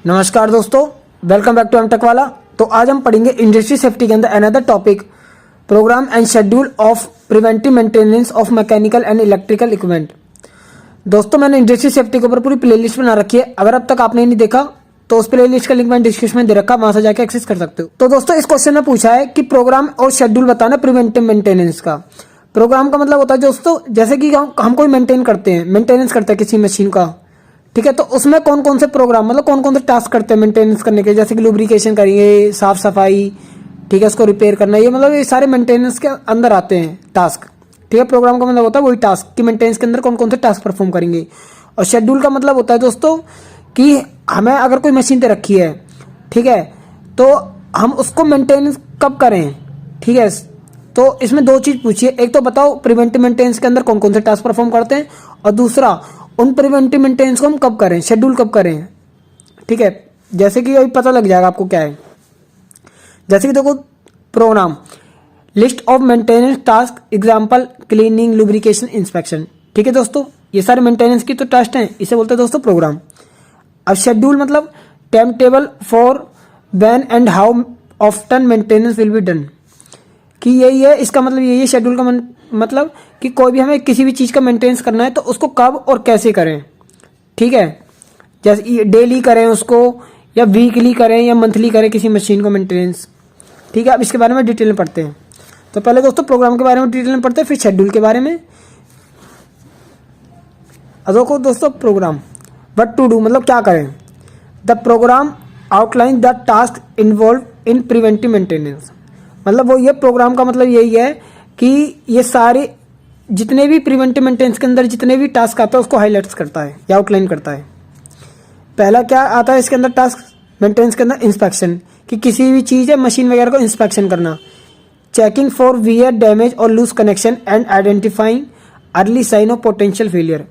नमस्कार दोस्तों, welcome back to M tech वाला। तो आज हम पढ़ेंगे इंडस्ट्री सेफ्टी के अंदर another topic, program and schedule of preventive maintenance of mechanical and electrical equipment. दोस्तों, मैंने इंडस्ट्री सेफ्टी के ऊपर पूरी प्लेलिस्ट बना रखी है। अगर अब तक आपने नहीं देखा तो उस प्लेलिस्ट का लिंक मैंने डिस्क्रिप्शन में दे रखा, वहां से जाकर एक्सेस कर सकते हो। तो दोस्तों, इस क्वेश्चन में पूछा है कि प्रोग्राम और शेड्यूल बताना प्रिवेंटिव मेंटेनेंस का। प्रोग्राम का मतलब होता है दोस्तों, जैसे कि हम कोई मेंटेनेंस करते हैं किसी मशीन का, ठीक है। तो उसमें कौन कौन से प्रोग्राम, मतलब कौन कौन से टास्क करते हैं मेंटेनेंस करने के, जैसे कि लुब्रिकेशन करेंगे, साफ सफाई, ठीक है, उसको रिपेयर करना, ये मतलब ये सारे मेंटेनेंस के अंदर आते हैं टास्क, ठीक है। प्रोग्राम का मतलब होता है वही टास्क कि मेंटेनेंस के अंदर कौन कौन से टास्क परफॉर्म करेंगे। और शेड्यूल का मतलब होता है दोस्तों कि हमें अगर कोई मशीन पे रखी है, ठीक है, तो हम उसको मेंटेनेंस कब करें, ठीक है। तो इसमें दो चीज पूछिए, एक तो बताओ प्रिवेंटिव मेंटेनेंस के अंदर कौन कौन से टास्क परफॉर्म करते हैं, और दूसरा उन प्रिवेंटिव मेंटेनेंस को हम कब करें, शेड्यूल कब करें, ठीक है। जैसे कि अभी पता लग जाएगा आपको क्या है। जैसे कि देखो, program list of maintenance task, example cleaning, lubrication, inspection, ठीक है दोस्तों। ये सारे मेंटेनेंस की तो टास्क हैं, इसे बोलते हैं दोस्तों प्रोग्राम। अब शेड्यूल मतलब time table for when and how often maintenance will be done, कि यही है इसका मतलब, यही है शेड्यूल का मतलब कि कोई भी हमें किसी भी चीज़ का मेंटेनेंस करना है तो उसको कब और कैसे करें, ठीक है। जैसे डेली करें उसको, या वीकली करें, या मंथली करें किसी मशीन को मेंटेनेंस, ठीक है। अब इसके बारे में डिटेल में पढ़ते हैं। तो पहले दोस्तों प्रोग्राम के बारे में डिटेल में पढ़ते हैं, फिर शेड्यूल के बारे में। देखो दोस्तों, प्रोग्राम व्हाट टू डू मतलब क्या करें। The program outline the task involve in preventive maintenance, मतलब वो ये प्रोग्राम का मतलब यही है कि ये सारे जितने भी प्रिवेंटिव मेंटेनेंस के अंदर जितने भी टास्क आते हैं उसको हाईलाइट्स करता है या आउटलाइन करता है। पहला क्या आता है इसके अंदर टास्क मेंटेनेंस के अंदर, इंस्पेक्शन, कि किसी भी चीज़ है मशीन वगैरह को इंस्पेक्शन करना। चेकिंग फॉर वियर डैमेज और loose connection and identifying early sign of potential failure.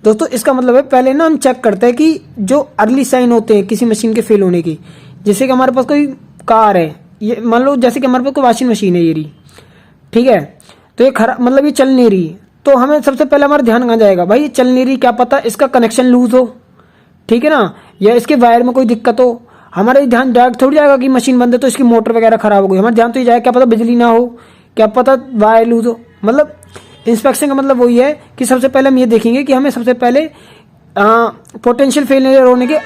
दोस्तों, इसका मतलब है पहले ना हम चेक करते हैं कि जो अर्ली साइन होते हैं किसी मशीन के फेल होने की, जैसे कि हमारे पास कोई कार है, ये मान लो जैसे कि हमारे पास कोई वॉशिंग मशीन है ये रही, ठीक है। तो ये खराब मतलब ये चल नहीं रही, तो हमें सबसे पहले हमारा ध्यान कहाँ जाएगा, भाई ये चल नहीं रही, क्या पता इसका कनेक्शन लूज हो, ठीक है ना, या इसके वायर में कोई दिक्कत हो। हमारा ध्यान डायरेक्ट थोड़ी जाएगा कि मशीन बंद है तो इसकी मोटर वगैरह खराब हो गई, हमारा ध्यान तो ये जाएगा क्या पता बिजली ना हो, क्या पता वायर लूज हो। मतलब इंस्पेक्शन का मतलब वही है कि सबसे पहले हम ये देखेंगे कि हमें सबसे पहले पोटेंशियल फेलियर होने के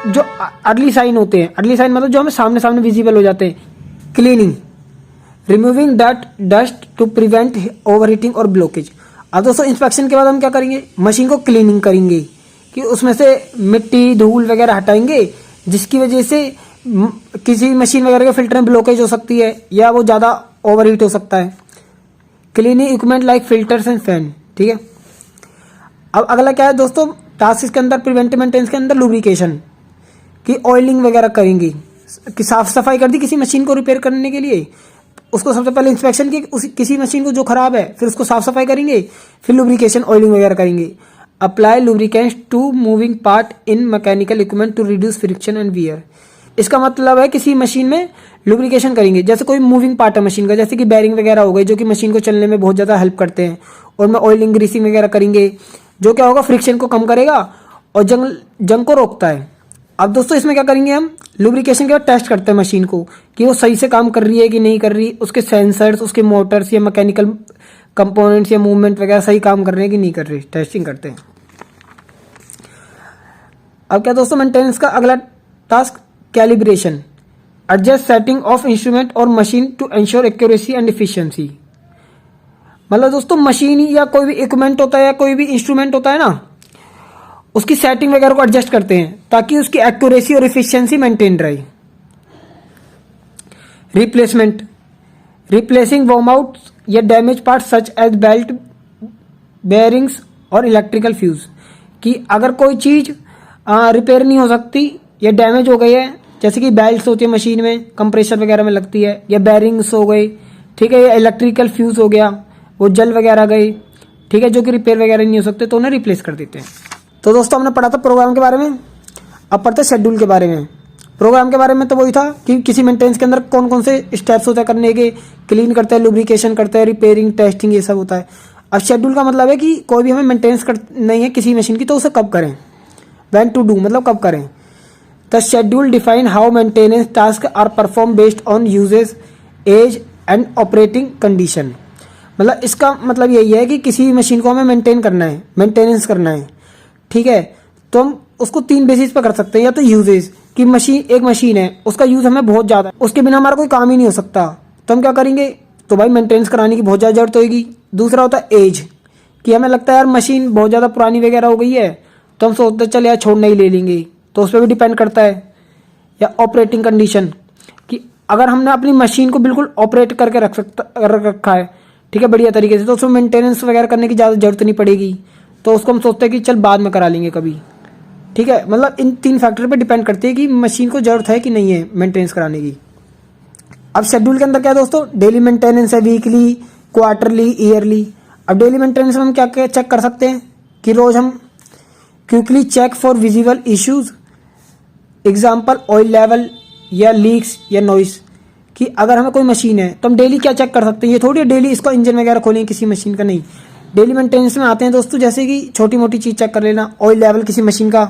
जो अर्ली साइन होते हैं, अर्ली साइन मतलब जो हमें सामने सामने विजिबल हो जाते हैं। Cleaning, removing that dust to prevent overheating और ब्लॉकेज। अब दोस्तों इंस्पेक्शन के बाद हम क्या करेंगे, मशीन को क्लीनिंग करेंगे कि उसमें से मिट्टी धूल वगैरह हटाएंगे, जिसकी वजह से किसी मशीन वगैरह के फिल्टर में ब्लॉकेज हो सकती है या वो ज़्यादा ओवरहीट हो सकता है। Cleaning equipment like filters and fan, ठीक है। अब अगला क्या है दोस्तों टास्क के अंदर, प्रिवेंटिव मेंटेनेंस के अंदर, लुब्रिकेशन, कि ऑयलिंग वगैरह करेंगे, कि साफ सफाई कर दी किसी मशीन को रिपेयर करने के लिए, उसको सबसे पहले इंस्पेक्शन की किसी मशीन को जो खराब है, फिर उसको साफ सफाई करेंगे, फिर लुब्रिकेशन ऑयलिंग वगैरह करेंगे। Apply lubricants to moving part in mechanical equipment to reduce friction and wear. इसका मतलब है किसी मशीन में लुब्रिकेशन करेंगे, जैसे कोई मूविंग पार्ट है मशीन का, जैसे कि बैरिंग वगैरह हो गए जो कि मशीन को चलने में बहुत ज़्यादा हेल्प करते हैं, और में ऑयलिंग ग्रीसिंग वगैरह करेंगे, जो क्या होगा फ्रिक्शन को कम करेगा और जंग को रोकता है। अब दोस्तों इसमें क्या करेंगे, हम लुब्रिकेशन के बाद टेस्ट करते हैं मशीन को कि वो सही से काम कर रही है कि नहीं कर रही, उसके सेंसर्स, उसके मोटर्स या मैकेनिकल कंपोनेंट्स या मूवमेंट वगैरह सही काम कर रहे हैं कि नहीं कर रही, टेस्टिंग करते हैं। अब क्या दोस्तों मेंटेनेंस का अगला task, calibration, adjust setting of instrument और machine to ensure accuracy and efficiency. मतलब दोस्तों मशीन या कोई भी इक्विपमेंट होता है या कोई भी इंस्ट्रूमेंट होता है ना, उसकी सेटिंग वगैरह को एडजस्ट करते हैं ताकि उसकी एक्यूरेसी और एफिशिएंसी मेंटेन रहे। रिप्लेसमेंट, रिप्लेसिंग वॉर्म आउट या damage part such as belt, bearings और इलेक्ट्रिकल फ्यूज, कि अगर कोई चीज रिपेयर नहीं हो सकती या डैमेज हो गई है, जैसे कि बेल्ट होती है मशीन में कंप्रेसर वगैरह में लगती है, या बेयरिंग्स हो गई, ठीक है, या इलेक्ट्रिकल फ्यूज हो गया, वो जल वगैरह गई, ठीक है, जो कि रिपेयर वगैरह नहीं हो सकते तो उन्हें रिप्लेस कर देते हैं। तो दोस्तों हमने पढ़ा था प्रोग्राम के बारे में, अब पढ़ते हैं शेड्यूल के बारे में। प्रोग्राम के बारे में तो वही था कि किसी मेंटेनेंस के अंदर कौन कौन से स्टेप्स होते हैं करने के, क्लीन करते हैं, लुब्रिकेशन करते हैं, रिपेयरिंग, टेस्टिंग, ये सब होता है। अब शेड्यूल का मतलब है कि कोई भी हमें मेंटेनेंस नहीं है किसी मशीन की तो उसे कब करें, व्हेन टू डू मतलब कब करें। The schedule define how maintenance task are perform based on usage, age and operating condition. मतलब इसका मतलब यही है कि किसी भी मशीन को हमें मेंटेन करना है, मेंटेनेंस करना है, ठीक है, तो हम उसको 3 बेसिस पर कर सकते हैं। या तो यूजेज कि मशीन, एक मशीन है, उसका यूज हमें बहुत ज़्यादा है, उसके बिना हमारा कोई काम ही नहीं हो सकता, तो हम क्या करेंगे, तो भाई मेंटेनेंस कराने की बहुत ज़्यादा जरूरत होगी। दूसरा होता है एज, कि हमें लगता है यार मशीन बहुत ज़्यादा पुरानी वगैरह हो गई है, तो हम सोचते हैं चल यार छोड़ना ही ले लेंगे, तो उस पर भी डिपेंड करता है। या ऑपरेटिंग कंडीशन, कि अगर हमने अपनी मशीन को बिल्कुल ऑपरेट करके रख रखा है, ठीक है, बढ़िया तरीके से, तो उसमें मेंटेनेंस वगैरह करने की ज़्यादा जरूरत नहीं पड़ेगी, तो उसको हम सोचते हैं कि चल बाद में करा लेंगे कभी, ठीक है। मतलब इन 3 फैक्टर पे डिपेंड करती है कि मशीन को जरूरत है कि नहीं है मेंटेनेंस कराने की। अब शेड्यूल के अंदर क्या है दोस्तों, डेली मेंटेनेंस है, वीकली, क्वार्टरली, ईयरली। अब डेली मेंटेनेंस में हम क्या क्या चेक कर सकते हैं कि रोज हम quickly check for visible issues, example oil level या लीक्स या नॉइस, कि अगर हमें कोई मशीन है तो हम डेली क्या चेक कर सकते हैं। ये थोड़ी डेली इसको इंजन वगैरह खोलेंगे किसी मशीन का, नहीं। डेली मेंटेनेंस में आते हैं दोस्तों, जैसे कि छोटी मोटी चीज़ चेक कर लेना, ऑयल लेवल किसी मशीन का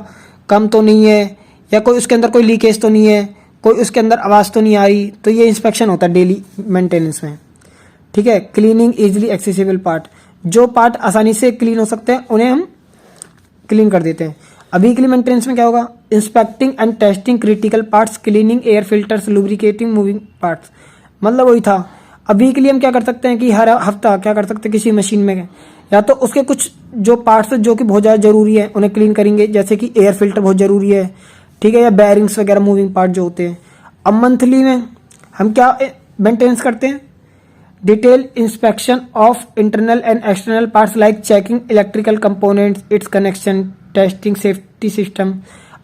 कम तो नहीं है, या कोई उसके अंदर कोई लीकेज तो नहीं है, कोई उसके अंदर आवाज़ तो नहीं आ रही, तो ये इंस्पेक्शन होता है डेली मेंटेनेंस में, ठीक है। क्लीनिंग इजिली एक्सेसिबल पार्ट, जो पार्ट आसानी से क्लीन हो सकते हैं उन्हें हम क्लीन कर देते हैं। अब वीकली मेंटेनेंस में क्या होगा, inspecting and testing critical parts, cleaning air filters, lubricating moving parts, मतलब वही था। अब वीकली हम क्या कर सकते हैं कि हर हफ्ता क्या कर सकते हैं किसी मशीन में, या तो उसके कुछ जो पार्ट्स जो कि बहुत ज़्यादा जरूरी है उन्हें क्लीन करेंगे, जैसे कि एयर फिल्टर बहुत ज़रूरी है, ठीक है, या बैरिंग्स वगैरह मूविंग पार्ट जो होते हैं। अब मंथली में हम क्या मेंटेनेंस करते हैं, detail inspection of internal and external parts like checking electrical components, it's connection, testing safety system.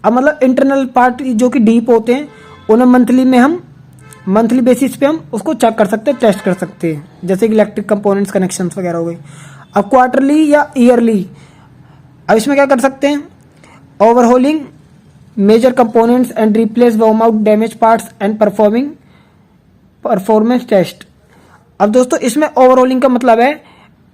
अब मतलब इंटरनल पार्ट जो कि डीप होते हैं उन्हें मंथली में हम मंथली बेसिस पे हम उसको चेक कर सकते हैं, टेस्ट कर सकते हैं, जैसे कि इलेक्ट्रिक कंपोनेंट्स कनेक्शंस वगैरह हो गए। अब क्वार्टरली या ईयरली, अब इसमें क्या कर सकते हैं, overhauling major components and replace worn out damage parts and performing performance test. अब दोस्तों इसमें ओवरऑलिंग का मतलब है,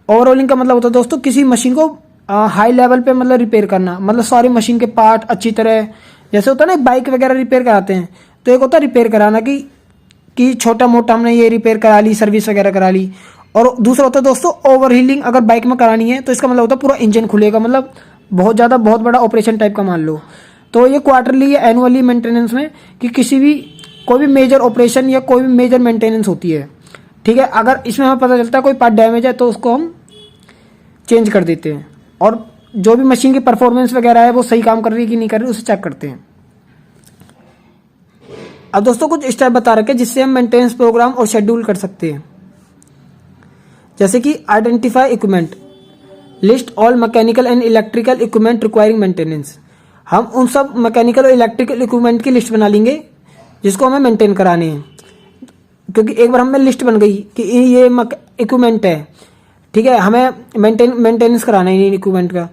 ओवरऑलिंग का मतलब होता है दोस्तों किसी मशीन को हाई लेवल पे मतलब रिपेयर करना, मतलब सारी मशीन के पार्ट अच्छी तरह, जैसे होता है ना बाइक वगैरह रिपेयर कराते हैं, तो एक होता है रिपेयर कराना कि छोटा मोटा हमने ये रिपेयर करा ली, सर्विस वगैरह करा ली, और दूसरा होता है दोस्तों ओवरहीलिंग, अगर बाइक में करानी है तो इसका मतलब होता है पूरा इंजन खुलेगा, मतलब बहुत बड़ा ऑपरेशन टाइप का मान लो। तो ये क्वार्टरली या एनुअली मेंटेनेंस में कि किसी भी कोई भी मेजर ऑपरेशन या कोई भी मेजर मेंटेनेंस होती है, ठीक है। अगर इसमें हमें पता चलता है कोई पार्ट डैमेज है तो उसको हम चेंज कर देते हैं, और जो भी मशीन की परफॉर्मेंस वगैरह है वो सही काम कर रही है कि नहीं कर रही उसे चेक करते हैं। अब दोस्तों कुछ स्टेप बता रखे जिससे हम मेंटेनेंस प्रोग्राम और शेड्यूल कर सकते हैं, जैसे कि identify equipment, list all mechanical and electrical equipment requiring maintenance. हम उन सब मैकेनिकल और इलेक्ट्रिकल इक्विपमेंट की लिस्ट बना लेंगे जिसको हमें मेंटेन कराने हैं, क्योंकि एक बार हमें लिस्ट बन गई कि ये इक्विपमेंट है, ठीक है, हमें मेंटेनेंस कराना है इन इक्विपमेंट का,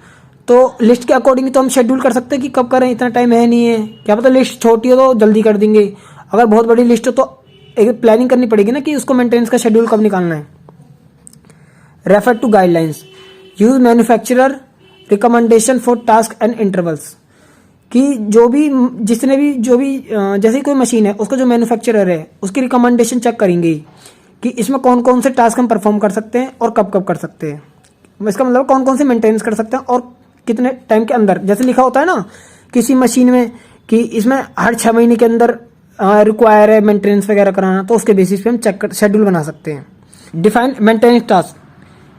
तो लिस्ट के अकॉर्डिंग तो हम शेड्यूल कर सकते हैं कि कब करें, इतना टाइम है नहीं है, क्या पता लिस्ट छोटी हो तो जल्दी कर देंगे, अगर बहुत बड़ी लिस्ट हो तो एक प्लानिंग करनी पड़ेगी ना कि उसको मेंटेनेंस का शेड्यूल कब निकालना है। Refer to guidelines, use manufacturer recommendation for task and intervals, कि जो भी जैसे कोई मशीन है उसका जो मैन्युफैक्चरर है उसकी रिकमेंडेशन चेक करेंगे कि इसमें कौन कौन से टास्क हम परफॉर्म कर सकते हैं और कब कब कर सकते हैं, इसका मतलब कौन कौन से मेंटेनेंस कर सकते हैं और कितने टाइम के अंदर। जैसे लिखा होता है ना किसी मशीन में कि इसमें हर 6 महीने के अंदर रिक्वायर है मेंटेनेंस वगैरह कराना, तो उसके बेसिस पे हम शेड्यूल बना सकते हैं। डिफाइन मेंटेनेंस टास्क,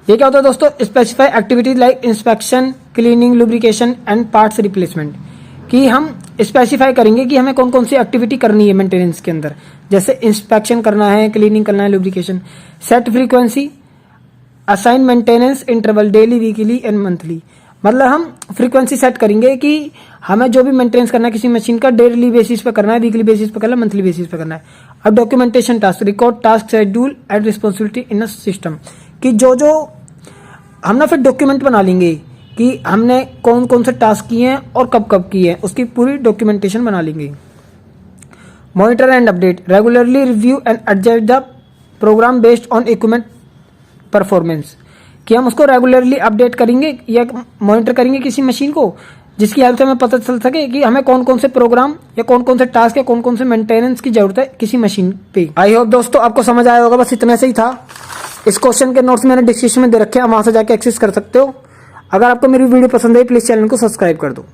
ये क्या होता है दोस्तों, specify activities like inspection, cleaning, lubrication and parts replacement, कि हम स्पेसिफाई करेंगे कि हमें कौन कौन सी एक्टिविटी करनी है मेंटेनेंस के अंदर, जैसे इंस्पेक्शन करना है, क्लीनिंग करना है, lubrication. Set frequency, assign maintenance interval daily, weekly and monthly, मतलब हम फ्रीक्वेंसी सेट करेंगे कि हमें जो भी मेंटेनेंस करना है किसी मशीन का डेली बेसिस पे करना है, वीकली बेसिस पे करना है, मंथली बेसिस पे करना है। अब documentation task, record task schedule and responsibility in a system, कि जो हम ना फिर डॉक्यूमेंट बना लेंगे कि हमने कौन कौन से टास्क किए हैं और कब कब किए हैं, उसकी पूरी डॉक्यूमेंटेशन बना लेंगे। Monitor and update, regularly review and adjust the program based on equipment performance, कि हम उसको रेगुलरली अपडेट करेंगे या मॉनिटर करेंगे किसी मशीन को, जिसकी हेल्प से हमें पता चल सके कि हमें कौन कौन से प्रोग्राम या कौन कौन से टास्क या कौन कौन से मेंटेनेंस की जरूरत है किसी मशीन पे। आई होप दोस्तों आपको समझ आया होगा, बस इतना से ही था। इस क्वेश्चन के नोट्स मैंने डिस्क्रिप्शन में दे रखे हैं, वहां से जाके एक्सेस कर सकते हो। अगर आपको मेरी वीडियो पसंद आई प्लीज चैनल को सब्सक्राइब कर दो।